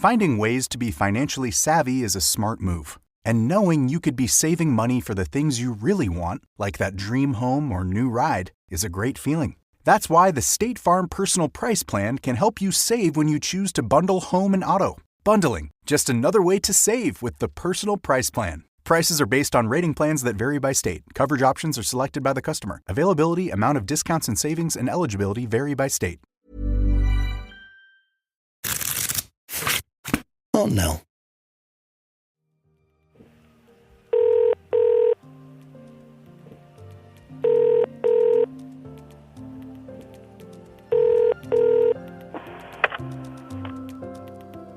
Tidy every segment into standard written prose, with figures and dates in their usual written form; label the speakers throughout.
Speaker 1: Finding ways to be financially savvy is a smart move. And knowing you could be saving money for the things you really want, like that dream home or new ride, is a great feeling. That's why the State Farm Personal Price Plan can help you save when you choose to bundle home and auto. Bundling, just another way to save with the Personal Price Plan. Prices are based on rating plans that vary by state. Coverage options are selected by the customer. Availability, amount of discounts and savings, and eligibility vary by state.
Speaker 2: Oh, no.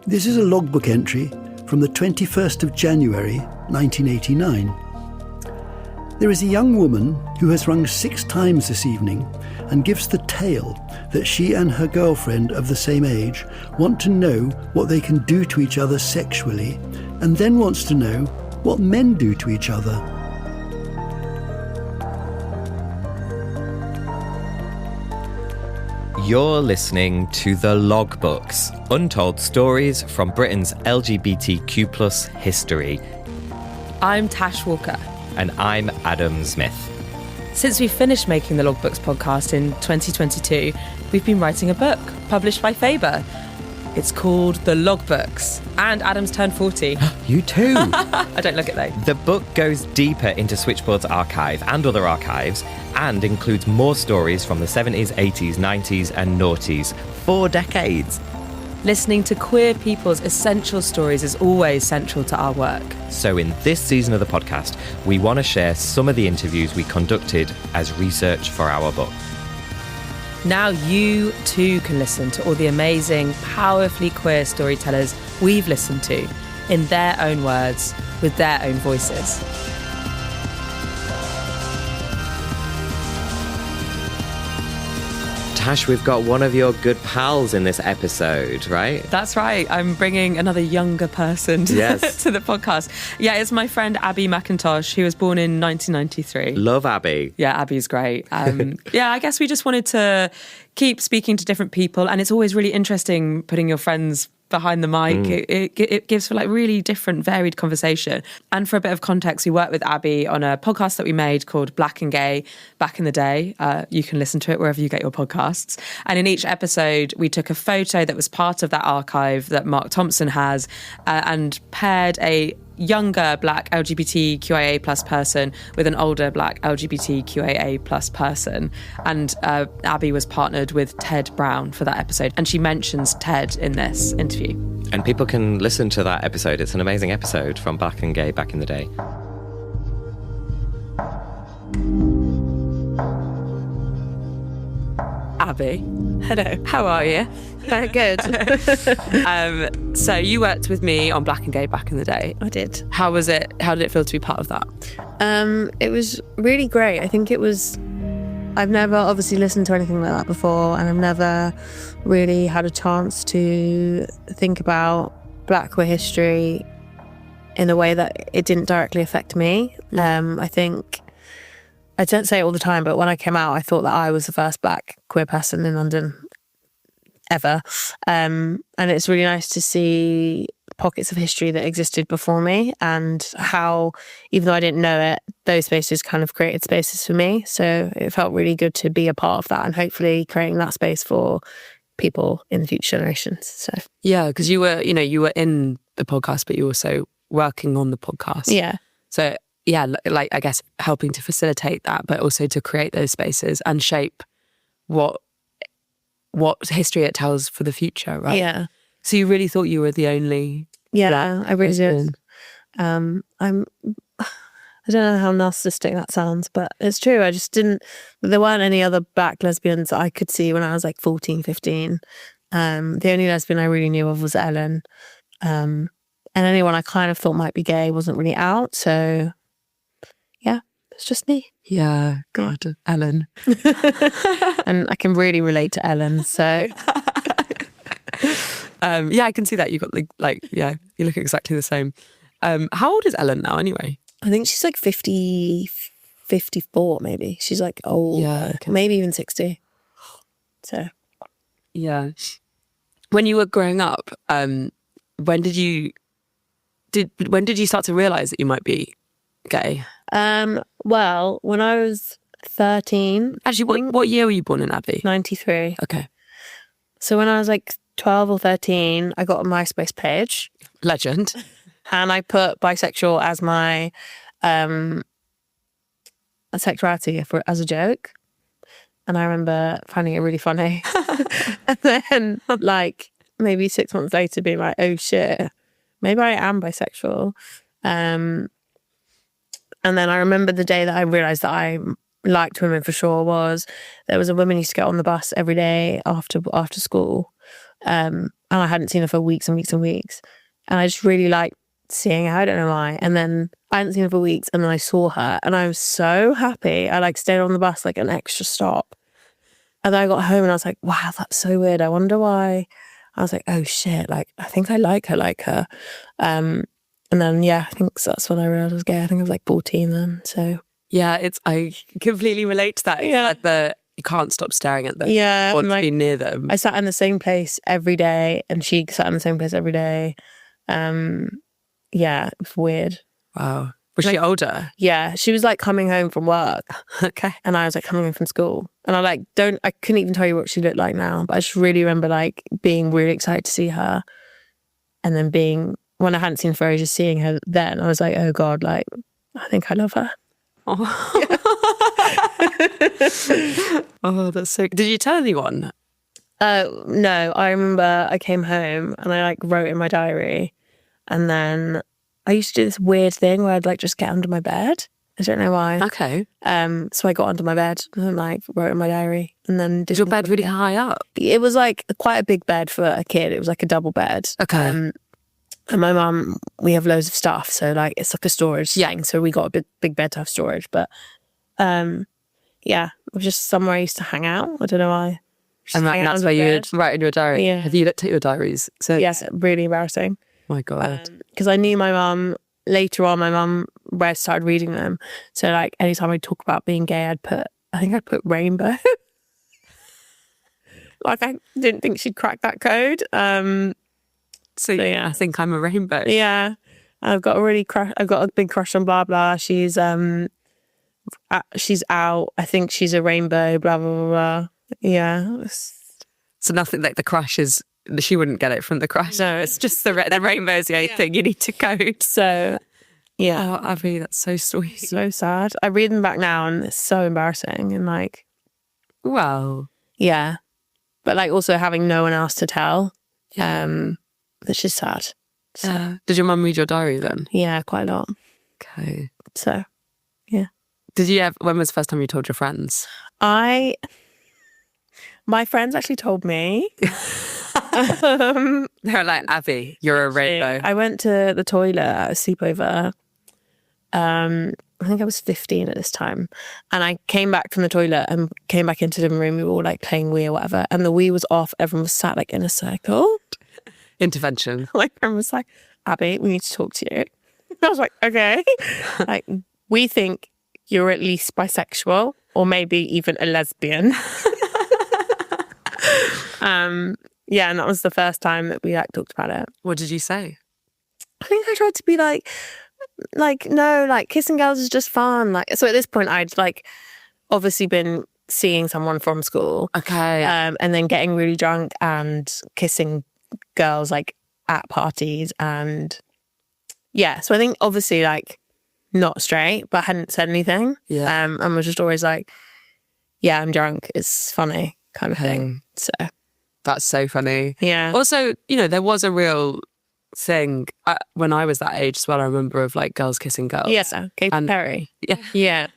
Speaker 2: This is a logbook entry from the 21st of January, 1989. There is a young woman who has rung 6 times this evening and gives the tale that she and her girlfriend of the same age want to know what they can do to each other sexually, and then wants to know what men do to each other.
Speaker 3: You're listening to The Logbooks, untold stories from Britain's LGBTQ+ history.
Speaker 4: I'm Tash Walker.
Speaker 3: And I'm Adam Zmith.
Speaker 4: Since we finished making the Logbooks podcast in 2022, we've been writing a book published by Faber. It's called The Logbooks, and Adam's turned 40.
Speaker 3: You too!
Speaker 4: I don't look it though.
Speaker 3: The book goes deeper into Switchboard's archive and other archives, and includes more stories from the 70s, 80s, 90s and noughties. 4 decades.
Speaker 4: Listening to queer people's essential stories is always central to our work.
Speaker 3: So in this season of the podcast, we want to share some of the interviews we conducted as research for our book.
Speaker 4: Now you too can listen to all the amazing, powerfully queer storytellers we've listened to in their own words, with their own voices.
Speaker 3: Tash, we've got one of your good pals in this episode, right?
Speaker 4: That's right. I'm bringing another younger person to the podcast. Yeah, it's my friend Abi McIntosh, who was born in 1993.
Speaker 3: Love Abi.
Speaker 4: Yeah, Abi's great. Yeah, I guess we just wanted to keep speaking to different people, and it's always really interesting putting your friends behind the mic. It gives for like really different, varied conversation. And for a bit of context, we worked with Abi on a podcast that we made called Black and Gay back in the day. You can listen to it wherever you get your podcasts. And in each episode, we took a photo that was part of that archive that Mark Thompson has and paired a younger Black LGBTQIA plus person with an older Black LGBTQIA plus person. And Abi was partnered with Ted Brown for that episode. And she mentions Ted in this interview.
Speaker 3: And people can listen to that episode. It's an amazing episode from Black and Gay back in the day.
Speaker 4: Abi.
Speaker 5: Hello.
Speaker 4: How are you?
Speaker 5: Very good.
Speaker 4: So you worked with me on Black and Gay back in the day.
Speaker 5: I did.
Speaker 4: How was it? How did it feel to be part of that?
Speaker 5: It was really great. I think it was... I've never obviously listened to anything like that before, and I've never really had a chance to think about Black queer history in a way that it didn't directly affect me. I think... I don't say it all the time, but when I came out, I thought that I was the first Black queer person in London ever. And it's really nice to see pockets of history that existed before me, and how, even though I didn't know it, those spaces kind of created spaces for me. So it felt really good to be a part of that, and hopefully creating that space for people in the future generations. So
Speaker 4: yeah, because you were in the podcast, but you were also working on the podcast.
Speaker 5: Yeah.
Speaker 4: So yeah, like I guess helping to facilitate that, but also to create those spaces and shape what history it tells for the future, right?
Speaker 5: Yeah.
Speaker 4: So you really thought you were the only...
Speaker 5: Yeah, I really did. I don't know how narcissistic that sounds, but it's true. I just didn't... There weren't any other Black lesbians that I could see when I was like 14, 15. The only lesbian I really knew of was Ellen. And anyone I kind of thought might be gay wasn't really out, so... Yeah, it's just me.
Speaker 4: Yeah, God, Ellen.
Speaker 5: And I can really relate to Ellen, so...
Speaker 4: Yeah, I can see that. You got you look exactly the same. How old is Ellen now anyway?
Speaker 5: I think she's like 50, 54 maybe. She's like old.
Speaker 4: Yeah. Okay.
Speaker 5: Maybe even 60. So.
Speaker 4: Yeah. When you were growing up,
Speaker 6: when did you start to realise that you might be gay?
Speaker 5: Well, when I was 13.
Speaker 6: Actually, what year were you born in, Abi?
Speaker 5: 93.
Speaker 6: Okay.
Speaker 5: So when I was like 12 or 13, I got a MySpace page.
Speaker 6: Legend.
Speaker 5: And I put bisexual as my sexuality as a joke. And I remember finding it really funny. And then like maybe 6 months later being like, oh shit, maybe I am bisexual. And then I remember the day that I realised that I liked women for sure was there was a woman who used to get on the bus every day after school. And I hadn't seen her for weeks and weeks and weeks. And I just really liked seeing her. I don't know why. And then I hadn't seen her for weeks and then I saw her and I was so happy. I like stayed on the bus like an extra stop. And then I got home and I was like, wow, that's so weird. I wonder why. I was like, oh shit, like I think I like her. And then I think that's when I realised I was gay. I think I was like 14 then. So
Speaker 6: yeah, I completely relate to that.
Speaker 5: Yeah.
Speaker 6: Like you can't stop staring at them.
Speaker 5: Yeah.
Speaker 6: Want to be near them.
Speaker 5: I sat in the same place every day and she sat in the same place every day. Yeah, it was weird.
Speaker 6: Wow. Was she older?
Speaker 5: Yeah, she was like coming home from work.
Speaker 6: Okay.
Speaker 5: And I was like coming home from school. And I couldn't even tell you what she looked like now, but I just really remember like being really excited to see her. And then when I hadn't seen her for ages, seeing her then, I was like, oh God, like, I think I love her.
Speaker 6: Oh, oh that's so... Did you tell anyone?
Speaker 5: No, I remember I came home and I like wrote in my diary. And then I used to do this weird thing where I'd like just get under my bed. I don't know why.
Speaker 6: Okay.
Speaker 5: So I got under my bed and like wrote in my diary. And then
Speaker 6: Is your bed really high up?
Speaker 5: It was like quite a big bed for a kid. It was like a double bed.
Speaker 6: Okay.
Speaker 5: And my mum, we have loads of stuff. So like it's like a storage thing. So we got a big bed to have storage. But it was just somewhere I used to hang out. I don't know why.
Speaker 6: And that's where you'd write in your diary?
Speaker 5: Yeah.
Speaker 6: Have you looked at your diaries? So
Speaker 5: yes, really embarrassing.
Speaker 6: My God.
Speaker 5: Because I knew my mum, later on, my mum started reading them. So like anytime I talk about being gay, I'd put rainbow. Like I didn't think she'd crack that code.
Speaker 6: So yeah, I think I'm a rainbow.
Speaker 5: Yeah. I've got a big crush on blah blah. She's out. I think she's a rainbow, blah blah blah blah. Yeah.
Speaker 6: So nothing like the crush is... She wouldn't get it from the crush.
Speaker 5: No, it's just the rainbow's the only thing you need to code. So, yeah.
Speaker 6: Oh, Abi, that's so sweet.
Speaker 5: So sad. I read them back now and it's so embarrassing and like...
Speaker 6: Well...
Speaker 5: Yeah. But like also having no one else to tell. It's just sad. So,
Speaker 6: did your mum read your diary then?
Speaker 5: Yeah, quite a lot.
Speaker 6: Okay.
Speaker 5: So, yeah.
Speaker 6: When was the first time you told your friends?
Speaker 5: My friends actually told me.
Speaker 6: They're like, Abi, you're a rainbow.
Speaker 5: I went to the toilet at a sleepover. I think I was 15 at this time. And I came back from the toilet and came back into the living room. We were all like playing Wii or whatever. And the Wii was off. Everyone was sat like in a circle.
Speaker 6: Intervention.
Speaker 5: My friend was like, Abi, we need to talk to you. I was like, okay. Like, we think you're at least bisexual or maybe even a lesbian. Yeah, and that was the first time that we like talked about it.
Speaker 6: What did you say?
Speaker 5: I think I tried to be like no, like kissing girls is just fun. Like, so at this point I'd like obviously been seeing someone from school.
Speaker 6: Okay.
Speaker 5: And then getting really drunk and kissing girls like at parties and yeah. So I think obviously like not straight, but hadn't said anything.
Speaker 6: Yeah.
Speaker 5: And was just always like, yeah, I'm drunk. It's funny kind of thing. So
Speaker 6: that's so funny.
Speaker 5: yeah.
Speaker 6: Also, there was a real thing when I was that age as well. I remember of like girls kissing girls.
Speaker 5: Yes, Katy Perry.
Speaker 6: Yeah.
Speaker 5: Yeah.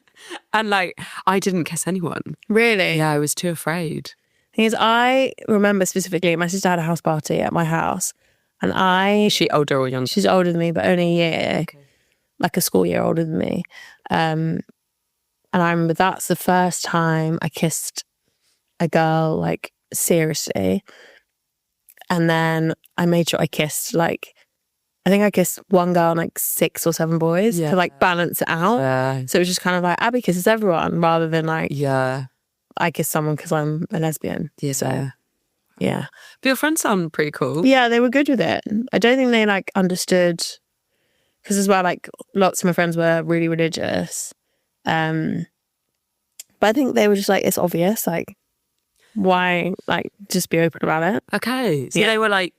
Speaker 6: And like, I didn't kiss anyone.
Speaker 5: Really?
Speaker 6: Yeah, I was too afraid.
Speaker 5: Thing is, I remember specifically, my sister had a house party at my house, and
Speaker 6: Is she older or younger?
Speaker 5: she's older than me, but only a year, like a school year older than me. And I remember that's the first time I kissed a girl like seriously. And then I made sure I kissed like, I think I kissed one girl and like 6 or 7 boys to like balance it out.
Speaker 6: Yeah.
Speaker 5: So it was just kind of like Abi kisses everyone rather than like
Speaker 6: Yeah.
Speaker 5: I kiss someone because I'm a lesbian.
Speaker 6: Yeah.
Speaker 5: So, Yeah.
Speaker 6: But your friends sound pretty cool.
Speaker 5: Yeah, they were good with it. I don't think they like understood, because as well, like lots of my friends were really religious. But I think they were just like, it's obvious, like, why, like, just be open about it.
Speaker 6: Okay. So they were like,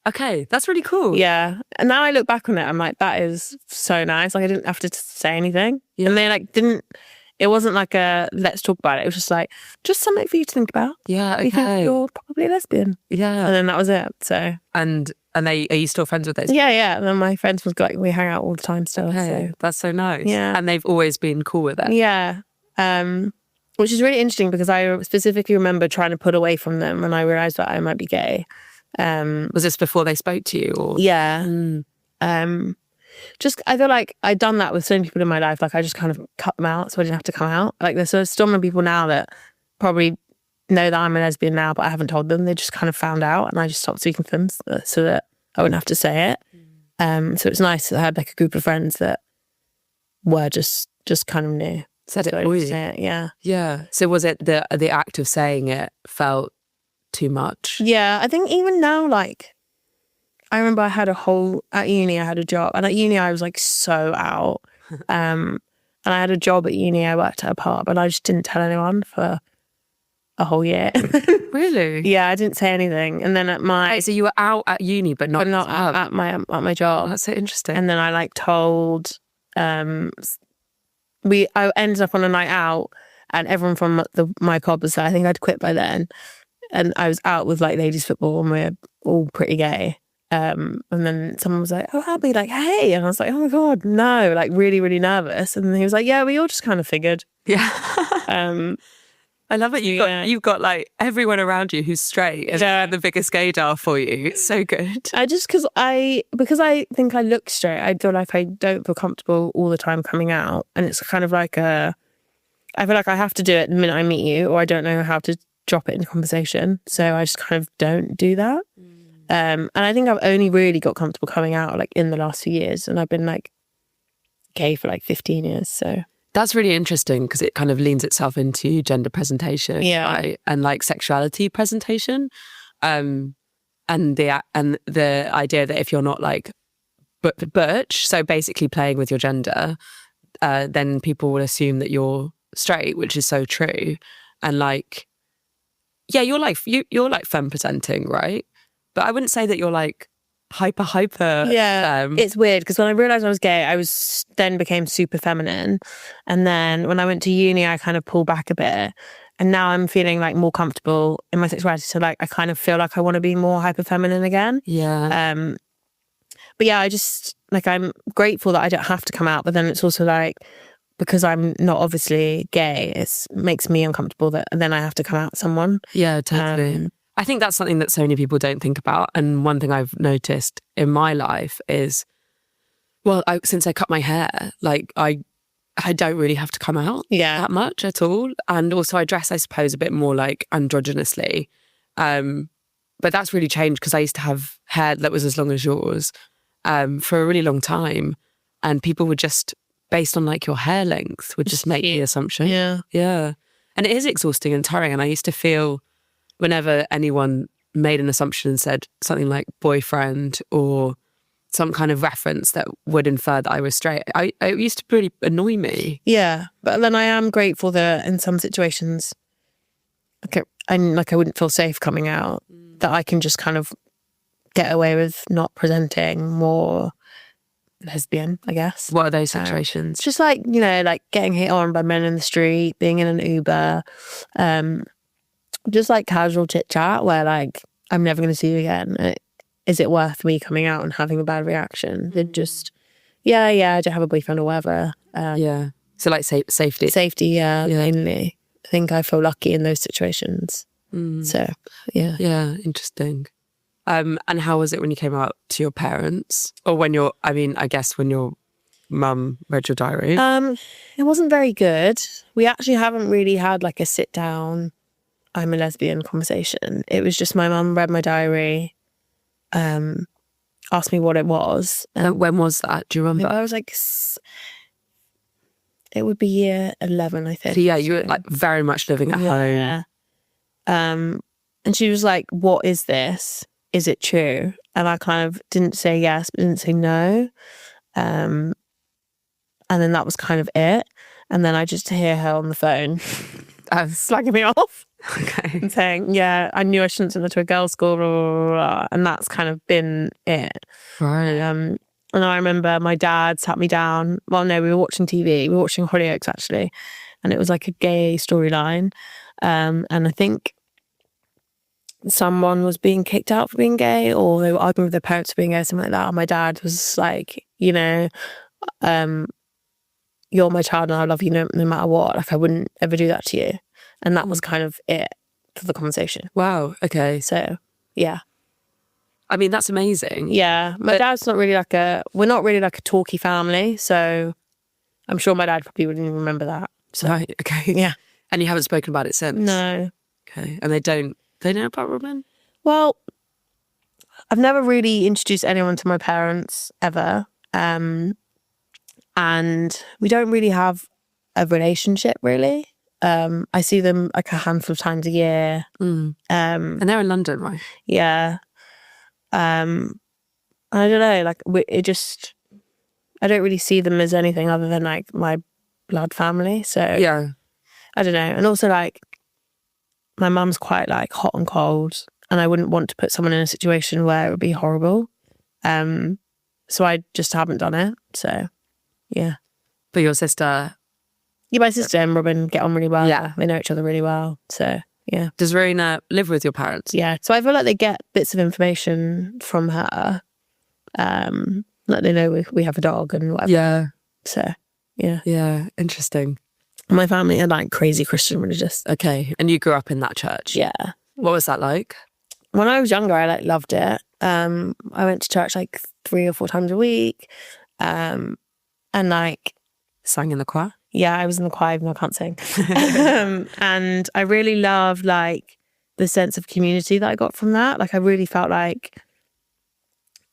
Speaker 6: okay, that's really cool.
Speaker 5: Yeah. And now I look back on it, I'm like, that is so nice. Like, I didn't have to say anything.
Speaker 6: Yeah.
Speaker 5: And they like it wasn't like a let's talk about it. It was just like, just something for you to think about.
Speaker 6: Yeah, okay.
Speaker 5: Because you're probably a lesbian.
Speaker 6: Yeah.
Speaker 5: And then that was it. So.
Speaker 6: And are you still friends with those?
Speaker 5: Yeah. And then my friends was like, we hang out all the time still.
Speaker 6: Okay.
Speaker 5: So.
Speaker 6: That's so nice.
Speaker 5: Yeah.
Speaker 6: And they've always been cool with it.
Speaker 5: Yeah. Which is really interesting because I specifically remember trying to pull away from them when I realised that I might be gay.
Speaker 6: Was this before they spoke to you? Or?
Speaker 5: Yeah. Just, I feel like I'd done that with so many people in my life. Like, I just kind of cut them out so I didn't have to come out. Like, there's so many people now that probably know that I'm a lesbian now, but I haven't told them. They just kind of found out, and I just stopped speaking to them so that I wouldn't have to say it. So it's nice that I had like a group of friends that were just kind of new.
Speaker 6: Said it
Speaker 5: So I
Speaker 6: for
Speaker 5: didn't
Speaker 6: you.
Speaker 5: say it, yeah.
Speaker 6: Yeah. So was it the act of saying it felt too much?
Speaker 5: Yeah, I think even now, like, I remember at uni I had a job, and at uni I was like so out. And I had a job at uni, I worked at a pub, and I just didn't tell anyone for a whole year.
Speaker 6: Really?
Speaker 5: Yeah, I didn't say anything. And then at my...
Speaker 6: Wait, so you were out at uni, but not
Speaker 5: at my job.
Speaker 6: Oh, that's so interesting.
Speaker 5: And then I like told... I ended up on a night out, and everyone from my club was there. I think I'd quit by then. And I was out with like ladies football, and we're all pretty gay. And then someone was like, oh, Abby, like, hey. And I was like, oh my God, no, like really, really nervous. And he was like, yeah, we all just kind of figured.
Speaker 6: Yeah.
Speaker 5: I
Speaker 6: love it. You've got like everyone around you who's straight and the biggest gaydar for you. It's so good.
Speaker 5: Because I think I look straight, I feel like I don't feel comfortable all the time coming out. And it's kind of like I feel like I have to do it the minute I meet you, or I don't know how to drop it in conversation. So I just kind of don't do that. And I think I've only really got comfortable coming out like in the last few years, and I've been like gay for like 15 years. So
Speaker 6: that's really interesting because it kind of leans itself into gender presentation, right? And like sexuality presentation, and the idea that if you're not like butch, so basically playing with your gender, then people will assume that you're straight, which is so true. And like, yeah, you're like femme presenting, right? But I wouldn't say that you're like hyper.
Speaker 5: Yeah, it's weird because when I realised I was gay, I then became super feminine. And then when I went to uni, I kind of pulled back a bit. And now I'm feeling like more comfortable in my sexuality. So like, I kind of feel like I want to be more hyper feminine again.
Speaker 6: Yeah.
Speaker 5: But yeah, I just like, I'm grateful that I don't have to come out. But then it's also like, because I'm not obviously gay, it makes me uncomfortable that then I have to come out to someone.
Speaker 6: Yeah, totally. I think that's something that so many people don't think about. And one thing I've noticed in my life is, well, since I cut my hair, like I don't really have to come out that much at all. And also I dress, I suppose, a bit more like androgynously. But that's really changed because I used to have hair that was as long as yours for a really long time. And people would just, based on like your hair length, would just make the assumption.
Speaker 5: Yeah.
Speaker 6: Yeah. And it is exhausting and tiring. And I used to feel whenever anyone made an assumption and said something like boyfriend or some kind of reference that would infer that I was straight, it used to really annoy me.
Speaker 5: Yeah. But then I am grateful that in some situations, I wouldn't feel safe coming out, that I can just kind of get away with not presenting more lesbian, I guess.
Speaker 6: What are those situations?
Speaker 5: Just like, you know, like getting hit on by men in the street, being in an Uber, just like casual chit chat where like, I'm never going to see you again. Is it worth me coming out and having a bad reaction? Then just, I don't have a boyfriend or whatever.
Speaker 6: Yeah. So like safety.
Speaker 5: Safety, yeah, mainly. I think I feel lucky in those situations. So, yeah.
Speaker 6: Yeah, interesting. And how was it when you came out to your parents? Or when I guess when your mum read your diary?
Speaker 5: It wasn't very good. We actually haven't really had like a sit down, I'm a lesbian conversation. It was just my mum read my diary, asked me what it was.
Speaker 6: When was that? Do you remember?
Speaker 5: I was like, it would be year 11, I think.
Speaker 6: So yeah, you were like very much living at home.
Speaker 5: And And she was like, what is this? Is it true? And I kind of didn't say yes, but didn't say no. And then that was kind of it. And then I just hear her on the phone slagging me off.
Speaker 6: Okay.
Speaker 5: And saying, yeah, I knew I shouldn't send her to a girls' school, blah, blah, blah, blah. And that's kind of been it.
Speaker 6: Right.
Speaker 5: And I remember my dad sat me down. Well, no, we were watching TV. We were watching Hollyoaks, actually. And it was like a gay storyline. And I think someone was being kicked out for being gay, or they were arguing with their parents for being gay, something like that. And my dad was like, you know, you're my child and I love you no matter what. Like, I wouldn't ever do that to you. And that was kind of it for the conversation.
Speaker 6: Wow. Okay.
Speaker 5: So, yeah.
Speaker 6: I mean, that's amazing.
Speaker 5: Yeah. My dad's not really like we're not really like a talky family. So I'm sure my dad probably wouldn't even remember that. So,
Speaker 6: Right. Okay.
Speaker 5: yeah.
Speaker 6: And you haven't spoken about it since?
Speaker 5: No.
Speaker 6: Okay. And they know about Robin?
Speaker 5: Well, I've never really introduced anyone to my parents ever. And we don't really have a relationship, really. I see them like a handful of times a year.
Speaker 6: And they're in London, right?
Speaker 5: Yeah. I don't know, like I don't really see them as anything other than like my blood family. So
Speaker 6: Yeah.
Speaker 5: I don't know. And also like my mum's quite like hot and cold, and I wouldn't want to put someone in a situation where it would be horrible. So I just haven't done it. So yeah.
Speaker 6: But your sister...
Speaker 5: Yeah, my sister and Robin get on really well.
Speaker 6: Yeah.
Speaker 5: They know each other really well. So yeah.
Speaker 6: Does Verena live with your parents?
Speaker 5: Yeah. So I feel like they get bits of information from her. Like they know we have a dog and whatever.
Speaker 6: Yeah.
Speaker 5: So yeah.
Speaker 6: Yeah. Interesting.
Speaker 5: My family are like crazy Christian religious.
Speaker 6: Okay. And you grew up in that church?
Speaker 5: Yeah.
Speaker 6: What was that like?
Speaker 5: When I was younger, I like loved it. I went to church like 3 or 4 times a week. And like...
Speaker 6: Sang in the choir?
Speaker 5: Yeah, I was in the choir, even though I can't sing. And I really loved like the sense of community that I got from that. Like I really felt like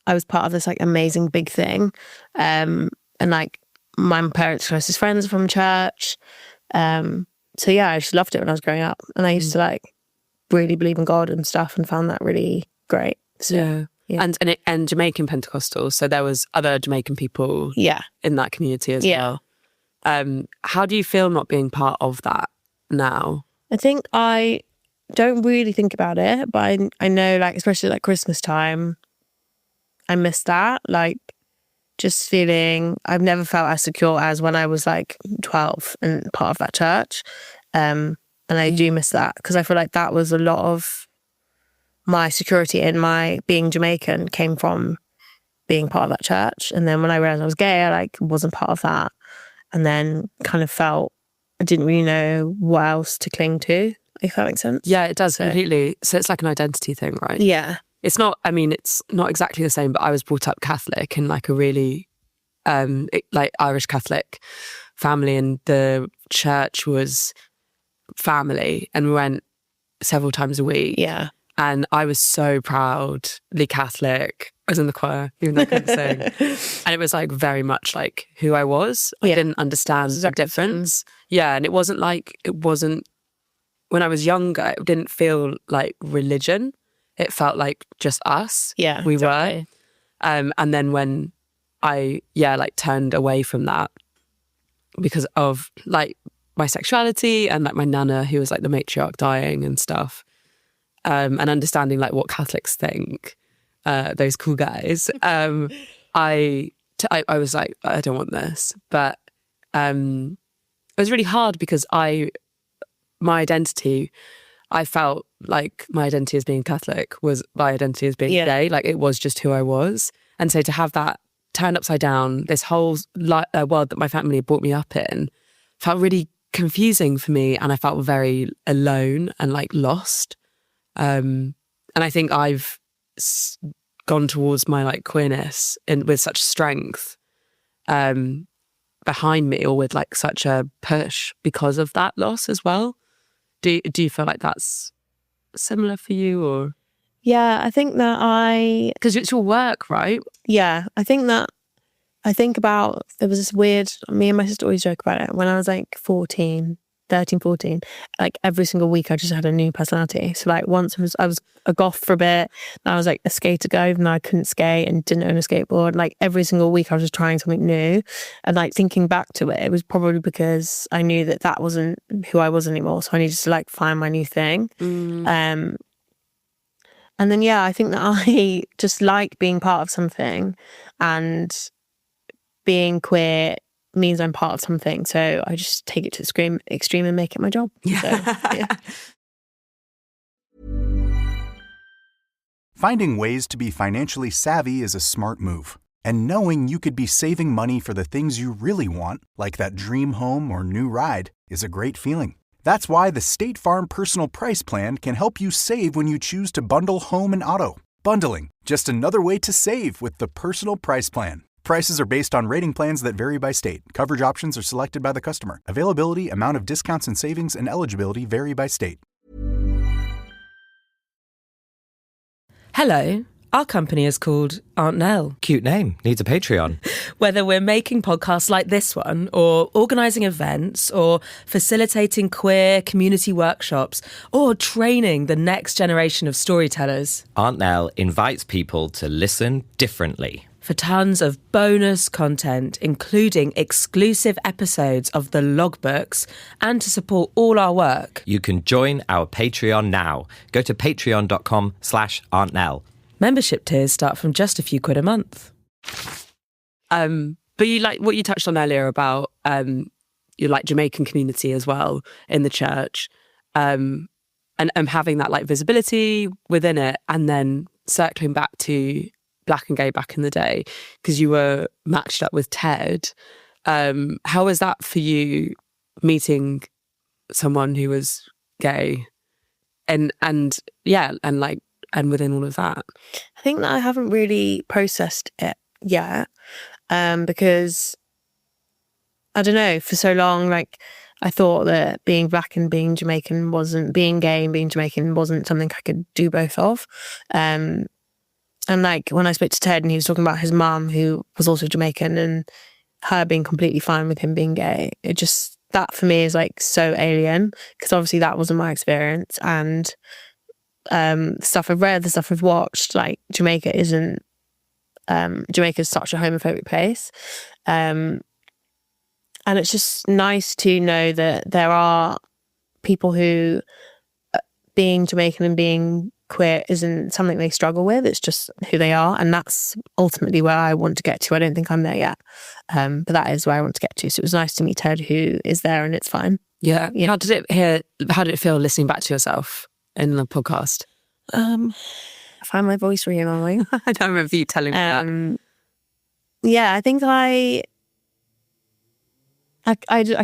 Speaker 5: I was part of this like amazing big thing. And like my parents' closest friends are from church. So yeah, I just loved it when I was growing up. And I used to like really believe in God and stuff and found that really great. So, yeah.
Speaker 6: And Jamaican Pentecostal. So there was other Jamaican people in that community as well. How do you feel not being part of that now?
Speaker 5: I think I don't really think about it, but I know like, especially like Christmas time, I miss that. Like just feeling, I've never felt as secure as when I was like 12 and part of that church. And I do miss that because I feel like that was a lot of my security in my being Jamaican came from being part of that church. And then when I realized I was gay, I like wasn't part of that. And then kind of felt I didn't really know what else to cling to, if that makes sense.
Speaker 6: Yeah, it does completely. So it's like an identity thing, right?
Speaker 5: Yeah.
Speaker 6: It's not, I mean, it's not exactly the same, but I was brought up Catholic in like a really like Irish Catholic family, and the church was family, and we went several times a week.
Speaker 5: Yeah.
Speaker 6: And I was so proudly Catholic. I was in the choir, even though I couldn't sing. And it was like very much like who I was. I didn't understand the difference. Yeah, and it wasn't, when I was younger, it didn't feel like religion. It felt like just us.
Speaker 5: Yeah,
Speaker 6: we were. And then when I, like turned away from that because of like my sexuality and like my nana, who was like the matriarch dying and stuff, and understanding like what Catholics think, those cool guys, I was like, I don't want this. But it was really hard because my identity, I felt like my identity as being Catholic was my identity as being gay. Like it was just who I was. And so to have that turned upside down, this whole world that my family brought me up in felt really confusing for me. And I felt very alone and like lost. And I think I've gone towards my like queerness with such strength behind me, or with like such a push because of that loss as well. Do you feel like that's similar for you, or?
Speaker 5: Yeah, I think that
Speaker 6: because it's your work, right?
Speaker 5: Yeah, I think about, there was this weird, me and my sister always joke about it, when I was like 14, 13, 14, like every single week I just had a new personality. So like once I was a goth for a bit, then I was like a skater guy, even though I couldn't skate and didn't own a skateboard. Like every single week I was just trying something new. And like thinking back to it, it was probably because I knew that wasn't who I was anymore. So I needed to like find my new thing. And then, I think that I just like being part of something, and being queer means I'm part of something. So I just take it to the extreme and make it my job. So,
Speaker 1: Finding ways to be financially savvy is a smart move. And knowing you could be saving money for the things you really want, like that dream home or new ride, is a great feeling. That's why the State Farm Personal Price Plan can help you save when you choose to bundle home and auto. Bundling, just another way to save with the Personal Price Plan. Prices are based on rating plans that vary by state. Coverage options are selected by the customer. Availability, amount of discounts and savings, and eligibility vary by state.
Speaker 4: Hello, our company is called Aunt Nell.
Speaker 3: Cute name. Needs a Patreon.
Speaker 4: Whether we're making podcasts like this one, or organising events, or facilitating queer community workshops, or training the next generation of storytellers,
Speaker 3: Aunt Nell invites people to listen differently.
Speaker 4: for tons of bonus content, including exclusive episodes of the logbooks, and to support all our work.
Speaker 3: You can join our Patreon now. Go to patreon.com/AuntNell.
Speaker 4: Membership tiers start from just a few quid a month.
Speaker 6: But you like what you touched on earlier about your like Jamaican community as well in the church, and having that like visibility within it, and then circling back to Black and Gay back in the day because you were matched up with Ted. How was that for you, meeting someone who was gay, and within all of that?
Speaker 5: I think that I haven't really processed it yet, because I don't know, for so long, like I thought that being Black and being Jamaican wasn't, being gay and being Jamaican wasn't something I could do both of. And like when I spoke to Ted and he was talking about his mum who was also Jamaican and her being completely fine with him being gay, it just, that for me is like so alien, because obviously that wasn't my experience. And the stuff I've read, the stuff I've watched, like Jamaica is such a homophobic place. And it's just nice to know that there are people who being Jamaican and being queer isn't something they struggle with. It's just who they are. And that's ultimately where I want to get to. I don't think I'm there yet. But that is where I want to get to. So it was nice to meet Ted, who is there, and it's fine.
Speaker 6: Yeah. How did it feel listening back to yourself in the podcast?
Speaker 5: I find my voice really annoying.
Speaker 6: I don't remember you telling me that.
Speaker 5: Yeah, I think I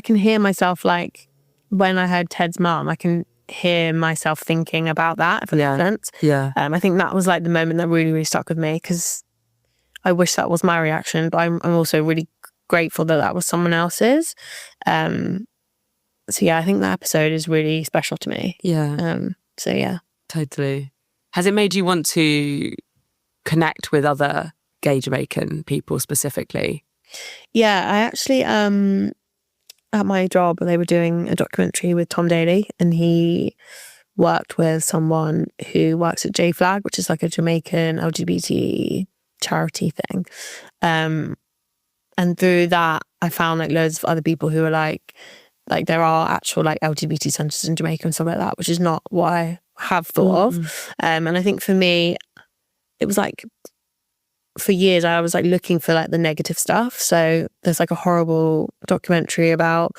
Speaker 5: can hear myself, like when I heard Ted's mum, I can hear myself thinking about that, if that makes sense.
Speaker 6: Yeah.
Speaker 5: I think that was like the moment that really, really stuck with me, because I wish that was my reaction, but I'm also really grateful that was someone else's. So yeah, I think that episode is really special to me.
Speaker 6: Yeah.
Speaker 5: So yeah.
Speaker 6: Totally. Has it made you want to connect with other gay Jamaican people specifically? Yeah,
Speaker 5: I actually, at my job, they were doing a documentary with Tom Daly, and he worked with someone who works at J Flag, which is like a Jamaican LGBT charity thing. And through that, I found like loads of other people who are like there are actual like LGBT centres in Jamaica and stuff like that, which is not what I have thought of. And I think for me, it was like, for years I was like looking for like the negative stuff. So there's like a horrible documentary about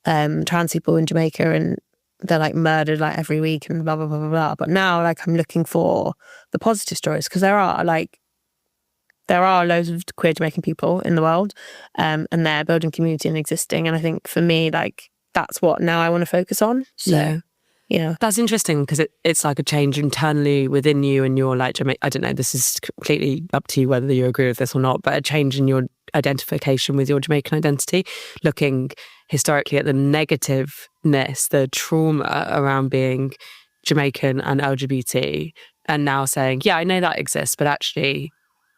Speaker 5: trans people in Jamaica, and they're like murdered like every week and blah blah blah blah blah. But now like I'm looking for the positive stories, because there are loads of queer Jamaican people in the world, and they're building community and existing. And I think for me, like that's what now I want to focus on. So yeah,
Speaker 6: that's interesting, because it's like a change internally within you, and you're like, I don't know, this is completely up to you whether you agree with this or not, but a change in your identification with your Jamaican identity, looking historically at the negativeness, the trauma around being Jamaican and LGBT, and now saying, yeah, I know that exists, but actually,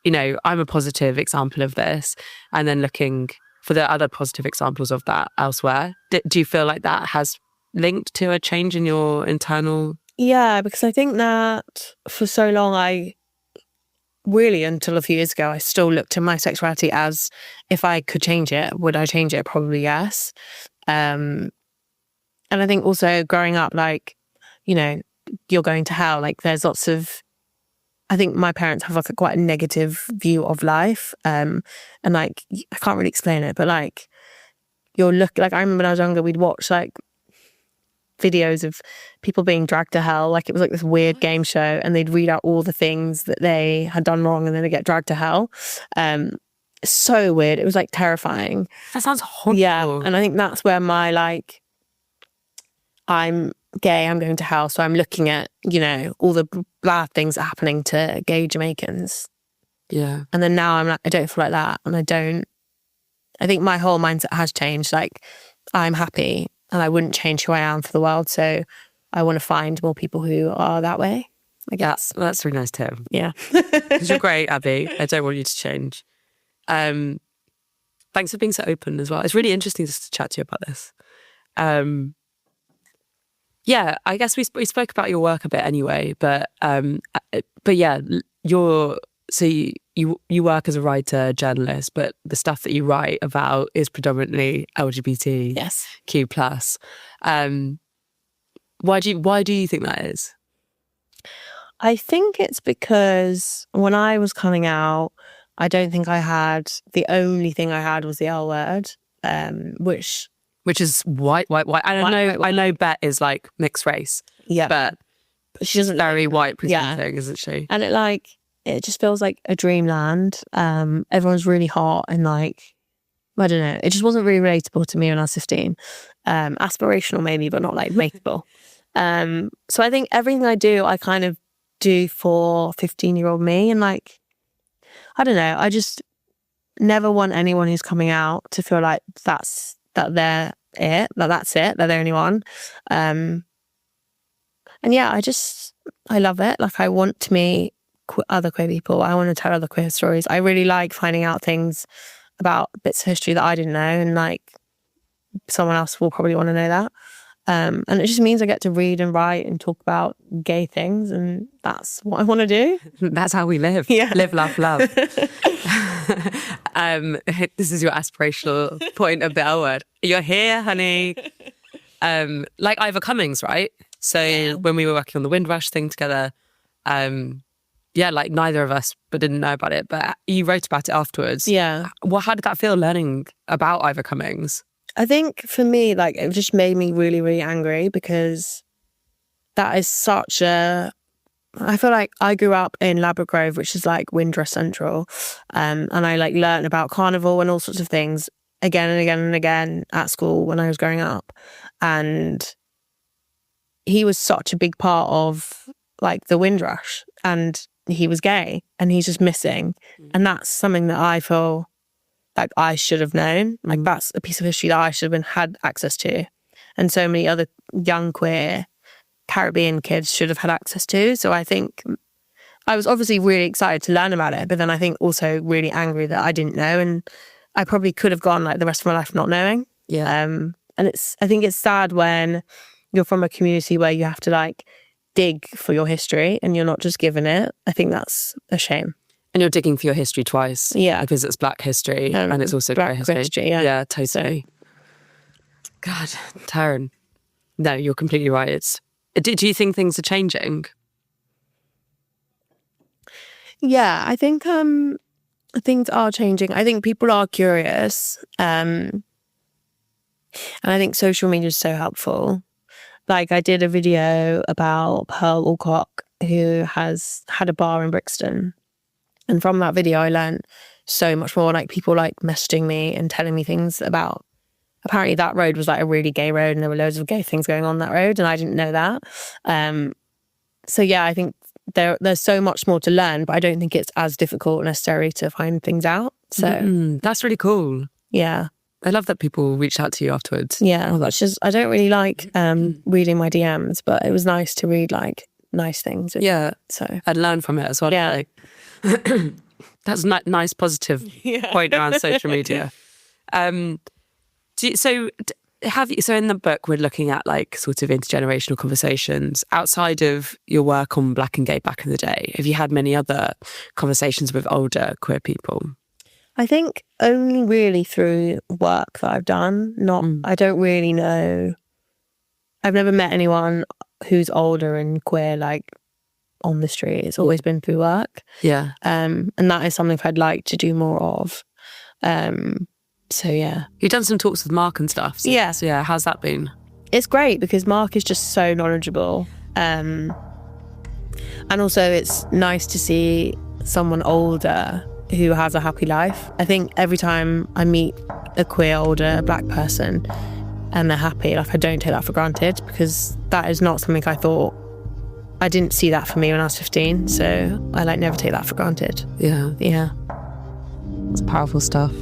Speaker 6: you know, I'm a positive example of this, and then looking for the other positive examples of that elsewhere. Do you feel like that has linked to a change in your internal?
Speaker 5: Yeah, because I think that for so long, really until a few years ago, I still looked at my sexuality as, if I could change it, would I change it? Probably yes. And I think also growing up, like, you know, you're going to hell. Like, there's lots of, I think my parents have like quite a negative view of life. And like, I can't really explain it, but like, like, I remember when I was younger, we'd watch like videos of people being dragged to hell. Like, it was like this weird game show, and they'd read out all the things that they had done wrong, and then they get dragged to hell. So weird. It was like terrifying.
Speaker 6: That sounds horrible.
Speaker 5: Yeah. And I think that's where my like, I'm gay, I'm going to hell, so I'm looking at, you know, all the bad things that are happening to gay Jamaicans.
Speaker 6: Yeah.
Speaker 5: And then now I'm like, I don't feel like that. And I think my whole mindset has changed. Like, I'm happy and I wouldn't change who I am for the world. So I want to find more people who are that way, I guess.
Speaker 6: Well, that's really nice too.
Speaker 5: Yeah.
Speaker 6: Because you're great, Abi. I don't want you to change. Thanks for being so open as well. It's really interesting just to chat to you about this. Yeah, I guess we spoke about your work a bit anyway, but yeah, you work as a writer, journalist, but the stuff that you write about is predominantly LGBT.
Speaker 5: Yes.
Speaker 6: Q+. Why do you think that is?
Speaker 5: I think it's because when I was coming out, I don't think the only thing I had was the L word, which
Speaker 6: is white. And I know Bet is like mixed race.
Speaker 5: Yeah.
Speaker 6: But
Speaker 5: she doesn't
Speaker 6: very white presenting, isn't she?
Speaker 5: And it just feels like a dreamland. Everyone's really hot and like, I don't know. It just wasn't really relatable to me when I was 15. Aspirational maybe, but not like mateable. So I think everything I do, I kind of do for 15-year-old me. And like, I don't know. I just never want anyone who's coming out to feel like that's it, they're the only one. And yeah, I love it. Like, I want to meet other queer people. I want to tell other queer stories. I really like finding out things about bits of history that I didn't know, and like someone else will probably want to know that. And it just means I get to read and write and talk about gay things, and that's what I want to do.
Speaker 6: That's how we live.
Speaker 5: Yeah.
Speaker 6: Live, laugh, love. This is your aspirational point of the L word. You're here, honey. Like Ivor Cummings, right? So when we were working on the Windrush thing together, like neither of us but didn't know about it, but you wrote about it afterwards.
Speaker 5: Yeah.
Speaker 6: Well, how did that feel, learning about Ivor Cummings?
Speaker 5: I think for me, like, it just made me really, really angry, because that is such a... I feel like I grew up in Ladbroke Grove, which is like Windrush Central, and I like learned about carnival and all sorts of things again and again and again at school when I was growing up. And he was such a big part of like the Windrush, and he was gay and he's just missing. And that's something that I feel like I should have known. Like, that's a piece of history that I should have had access to. And so many other young queer Caribbean kids should have had access to. So I think I was obviously really excited to learn about it, but then I think also really angry that I didn't know, and I probably could have gone like the rest of my life not knowing.
Speaker 6: Yeah.
Speaker 5: And I think it's sad when you're from a community where you have to like dig for your history and you're not just given it. I think that's a shame.
Speaker 6: And you're digging for your history twice.
Speaker 5: Yeah.
Speaker 6: Because it's Black history and it's also
Speaker 5: Black
Speaker 6: queer
Speaker 5: history. Yeah.
Speaker 6: Yeah, totally. God, Taryn. No, you're completely right. Do you think things are changing?
Speaker 5: Yeah, I think things are changing. I think people are curious. And I think social media is so helpful. Like, I did a video about Pearl Alcock, who has had a bar in Brixton. And from that video, I learned so much more. Like, people like messaging me and telling me things about, apparently that road was like a really gay road and there were loads of gay things going on that road, and I didn't know that. So yeah, I think there's so much more to learn, but I don't think it's as difficult necessarily to find things out. So
Speaker 6: that's really cool.
Speaker 5: Yeah.
Speaker 6: I love that people reached out to you afterwards.
Speaker 5: Yeah, that's just, I don't really like reading my DMs, but it was nice to read like nice things.
Speaker 6: Yeah.
Speaker 5: So
Speaker 6: I'd learn from it as well.
Speaker 5: Yeah.
Speaker 6: Like, that's a nice positive point around social media. So So in the book, we're looking at like sort of intergenerational conversations outside of your work on Black and Gay back in the day. Have you had many other conversations with older queer people?
Speaker 5: I think only really through work that I've done. I don't really know. I've never met anyone who's older and queer like on the street. It's always been through work.
Speaker 6: Yeah.
Speaker 5: And that is something I'd like to do more of. So yeah.
Speaker 6: You've done some talks with Mark and stuff.
Speaker 5: Yeah.
Speaker 6: So yeah, how's that been?
Speaker 5: It's great because Mark is just so knowledgeable. And also it's nice to see someone older who has a happy life. I think every time I meet a queer older Black person and they're happy, like I don't take that for granted, because that is not something I didn't see that for me when I was 15. So I like never take that for granted.
Speaker 6: Yeah.
Speaker 5: Yeah.
Speaker 6: It's powerful stuff.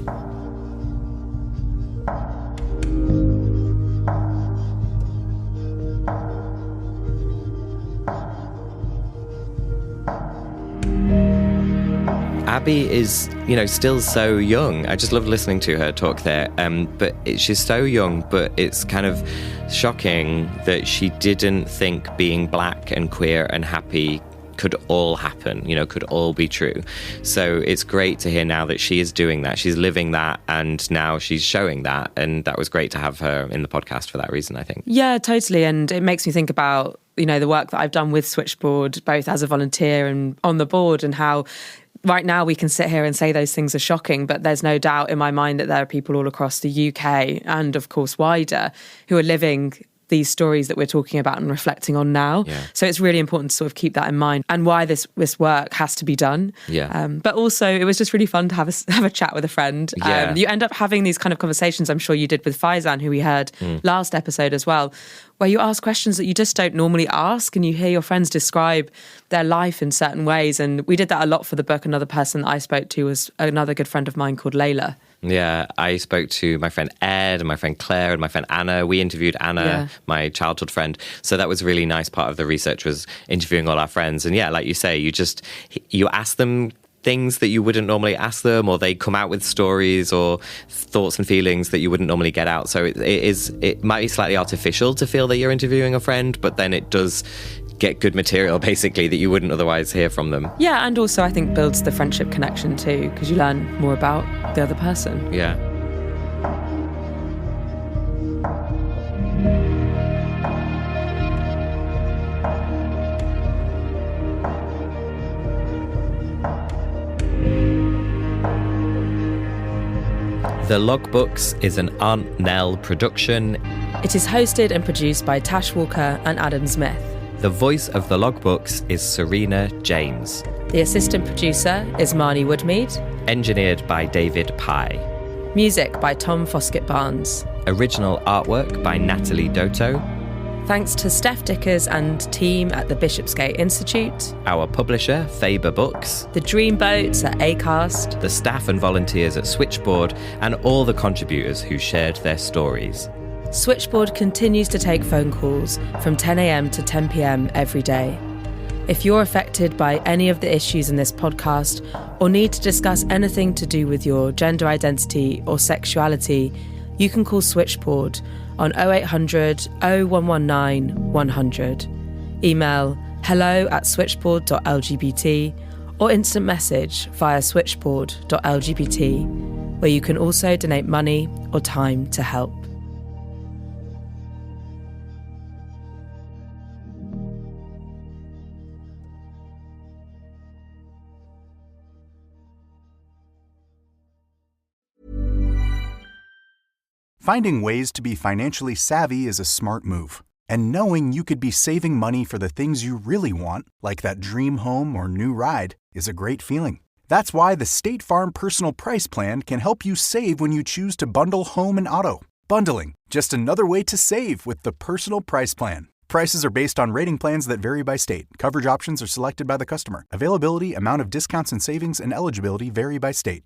Speaker 3: Abi is, still so young. I just loved listening to her talk there. But she's so young, but it's kind of shocking that she didn't think being Black and queer and happy could all happen, could all be true. So it's great to hear now that she is doing that. She's living that, and now she's showing that. And that was great to have her in the podcast for that reason, I think.
Speaker 4: Yeah, totally. And it makes me think about, the work that I've done with Switchboard, both as a volunteer and on the board, and how right now we can sit here and say those things are shocking, but there's no doubt in my mind that there are people all across the UK and, of course, wider, who are living these stories that we're talking about and reflecting on now.
Speaker 3: Yeah.
Speaker 4: So it's really important to sort of keep that in mind, and why this work has to be done.
Speaker 3: Yeah.
Speaker 4: But also it was just really fun to have a chat with a friend.
Speaker 3: Yeah.
Speaker 4: You end up having these kind of conversations, I'm sure you did with Faizan, who we heard last episode as well, where you ask questions that you just don't normally ask, and you hear your friends describe their life in certain ways. And we did that a lot for the book. Another person that I spoke to was another good friend of mine called Layla.
Speaker 3: Yeah, I spoke to my friend Ed and my friend Claire and my friend Anna. We interviewed Anna, my childhood friend. So that was a really nice part of the research, was interviewing all our friends. And yeah, like you say, you ask them things that you wouldn't normally ask them, or they come out with stories or thoughts and feelings that you wouldn't normally get out. So it might be slightly artificial to feel that you're interviewing a friend, but then it does get good material, basically, that you wouldn't otherwise hear from them.
Speaker 4: Yeah, and also I think builds the friendship connection too, because you learn more about the other person.
Speaker 3: Yeah. The Logbooks is an Aunt Nell production.
Speaker 4: It is hosted and produced by Tash Walker and Adam Zmith.
Speaker 3: The voice of The Logbooks is Serena James.
Speaker 4: The assistant producer is Marnie Woodmeade.
Speaker 3: Engineered by David Pye.
Speaker 4: Music by Tom Foskett Barnes.
Speaker 3: Original artwork by Natalie Doto.
Speaker 4: Thanks to Steph Dickers and team at the Bishopsgate Institute.
Speaker 3: Our publisher, Faber Books.
Speaker 4: The Dreamboats at Acast.
Speaker 3: The staff and volunteers at Switchboard, and all the contributors who shared their stories.
Speaker 4: Switchboard continues to take phone calls from 10 a.m. to 10 p.m. every day. If you're affected by any of the issues in this podcast, or need to discuss anything to do with your gender identity or sexuality, you can call Switchboard on 0800 0119 100. Email hello@switchboard.lgbt, or instant message via switchboard.lgbt, where you can also donate money or time to help.
Speaker 1: Finding ways to be financially savvy is a smart move. And knowing you could be saving money for the things you really want, like that dream home or new ride, is a great feeling. That's why the State Farm Personal Price Plan can help you save when you choose to bundle home and auto. Bundling, just another way to save with the Personal Price Plan. Prices are based on rating plans that vary by state. Coverage options are selected by the customer. Availability, amount of discounts and savings, and eligibility vary by state.